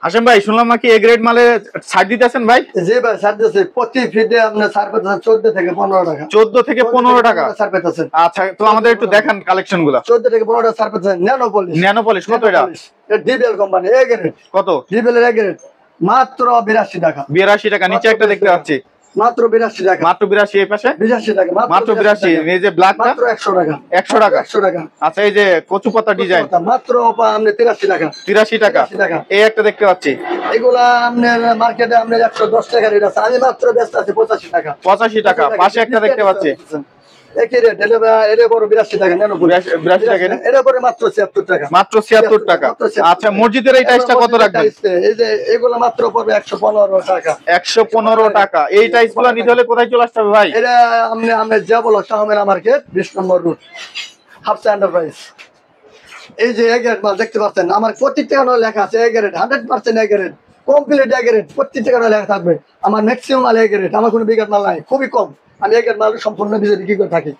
হাশেম ভাই শুনলাম নাকি এ গ্রেড মালে ছাড় দিতেছেন ভাই? জি ভাই ছাড় দিতেছি, প্রতি ফিটে আপনি ছাড় পেতেছেন 14 থেকে 15 টাকা। 14 থেকে 15 টাকা ছাড় পেতেছেন। আচ্ছা, তো আমাদের একটু দেখান কালেকশন গুলা। 14 থেকে 15 টাকা ছাড় পেতেছেন। Nano polish. ন্যানো পলিশ কত এটা? DBL company A grade. কত? ডিবিএল এর এ গ্রেড মাত্র 82 টাকা। 82 টাকা। নিচে একটা দেখতে পাচ্ছি মাত্র 82 টাকা। মাত্র 82। এই পাশে 82 টাকা। মাত্র 82। এই যে ব্ল্যাকটা মাত্র 100 টাকা। 100 টাকা। 100 টাকা। আচ্ছা, এই যে কচু পাতা ডিজাইন মাত্র আপনি 83 টাকা। 83 টাকা। এই একটা দেখতে পাচ্ছি, এগুলা আপনার মার্কেটে আপনার 110 টাকা রেট আছে, আমি মাত্র ব্যস্ত আছি 85 টাকা। 85 টাকা। পাশে একটা দেখতে পাচ্ছি একই রেট, এটা বড় 82 টাকা। ন্যানো 82 টাকা। এটা পরে মাত্র 76 টাকা। মাত্র 76 টাকা। আচ্ছা, মসজিদের এই টাইসটা কত রাখবেন? এই যে এগুলা মাত্র পড়বে 115 টাকা। 115 টাকা। এই টাইসগুলো নিতে হলে কোথায় চলে আসতে হবে ভাই? এটা আমরা যা বলো শাহমেরা মার্কেট 20 নম্বর রুট, হাফসা এন্টারপ্রাইজ। এই যে এগ্রেড মাল দেখতে পাচ্ছেন, আমার প্রত্যেকটা লেখা আছে এগ্রেড, 100% এগ্রেড, কমপ্লিট এগ্রেড, প্রত্যেকটা লেখা থাকবে। আমার ম্যাক্সিমাম মাল এগ্রেড, আমার কোনো বিঘাত মাল নাই, খুবই কম। আমি এগ্রেড মাল সম্পূর্ণ বিক্রি করে থাকি।